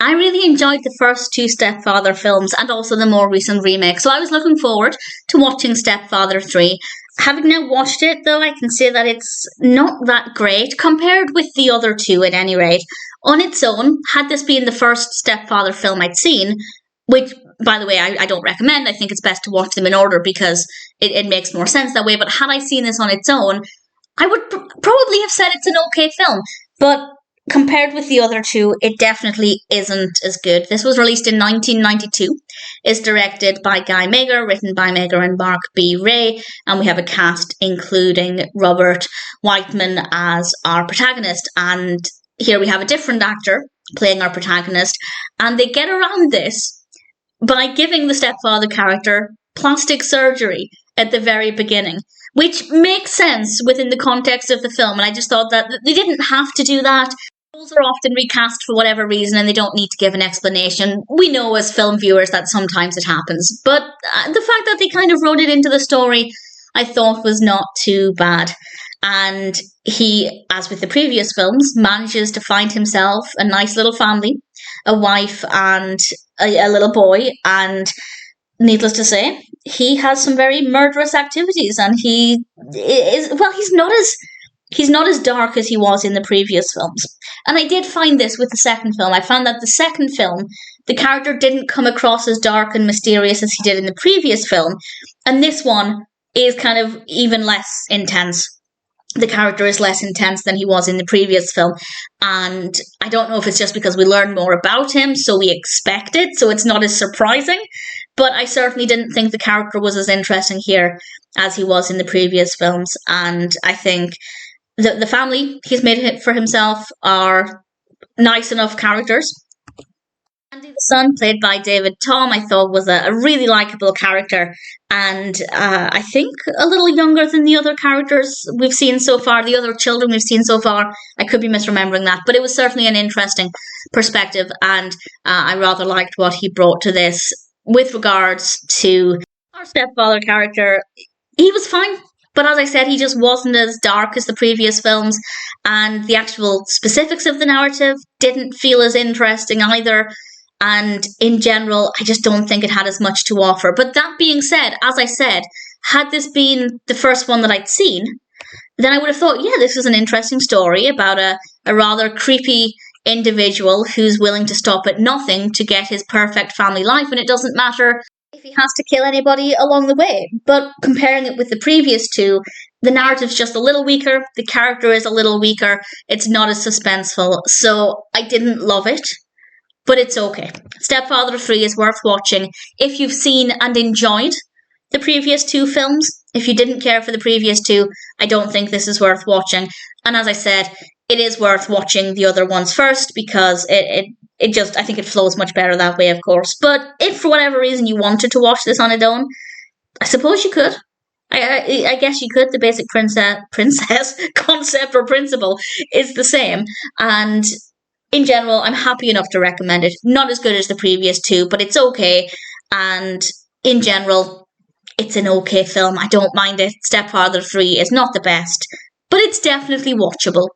I really enjoyed the first two Stepfather films and also the more recent remake, so I was looking forward to watching Stepfather 3. Having now watched it, though, I can say that it's not that great compared with the other two, at any rate. On its own, had this been the first Stepfather film I'd seen, which, by the way, I don't recommend. I think it's best to watch them in order because it makes more sense that way. But had I seen this on its own, I would probably have said it's an okay film. But compared with the other two, it definitely isn't as good. This was released in 1992. It's directed by Guy Magar, written by Magar and Mark B. Ray, and we have a cast including Robert Wightman as our protagonist. And here we have a different actor playing our protagonist, and they get around this by giving the stepfather character plastic surgery at the very beginning, which makes sense within the context of the film. And I just thought that they didn't have to do that. Roles are often recast for whatever reason and they don't need to give an explanation. We know as film viewers that sometimes it happens. But the fact that they kind of wrote it into the story, I thought was not too bad. And he, as with the previous films, manages to find himself a nice little family, a wife and a little boy. And needless to say, he has some very murderous activities. And he is, well, he's not as dark as he was in the previous films. And I did find this with the second film. I found that the second film, the character didn't come across as dark and mysterious as he did in the previous film. And this one is kind of even less intense. The character is less intense than he was in the previous film. And I don't know if it's just because we learn more about him, so we expect it, so it's not as surprising. But I certainly didn't think the character was as interesting here as he was in the previous films. And I think the family he's made for himself are nice enough characters. Andy the son, played by David Tom, I thought was a really likeable character, and I think a little younger than the other characters we've seen so far, the other children we've seen so far. I could be misremembering that, but it was certainly an interesting perspective, and I rather liked what he brought to this. With regards to our stepfather character, he was fine. But as I said, he just wasn't as dark as the previous films, and the actual specifics of the narrative didn't feel as interesting either. And in general, I just don't think it had as much to offer. But that being said, as I said, had this been the first one that I'd seen, then I would have thought, yeah, this is an interesting story about a rather creepy individual who's willing to stop at nothing to get his perfect family life, and it doesn't matter if he has to kill anybody along the way. But comparing it with the previous two, the narrative's just a little weaker, the character is a little weaker, it's not as suspenseful, so I didn't love it. But it's okay. Stepfather 3 is worth watching if you've seen and enjoyed the previous two films. If you didn't care for the previous two, I don't think this is worth watching. And as I said, it is worth watching the other ones first because it just, I think it flows much better that way, of course. But if for whatever reason you wanted to watch this on its own, I suppose you could. I guess you could. The basic princess concept or principle is the same. And in general, I'm happy enough to recommend it. Not as good as the previous two, but it's okay. And in general, it's an okay film. I don't mind it. Stepfather 3 is not the best, but it's definitely watchable.